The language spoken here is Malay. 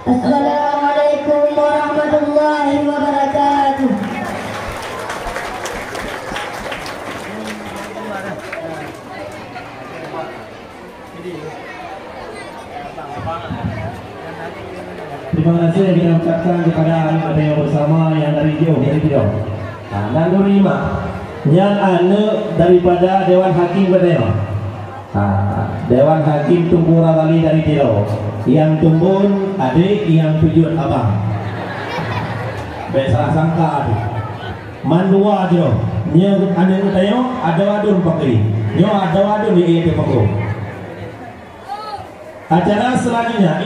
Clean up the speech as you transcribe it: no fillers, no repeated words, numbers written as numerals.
Assalamualaikum warahmatullahi wabarakatuh. Terima kasih yang kita ucapkan kepada anak yang bersama yang dari jauh dari Tidau. Dan lima yang anak daripada Dewan Hakim Berdeo. Dewan Hakim Tumpura Bali dari Tidau. Yang tumbun adik, yang tujuan abang. Salah sangka adik. Mandua aja. Nya anak tayo ada wadun pakai. Nyo ada wadun di itu pakai. Acara selanjutnya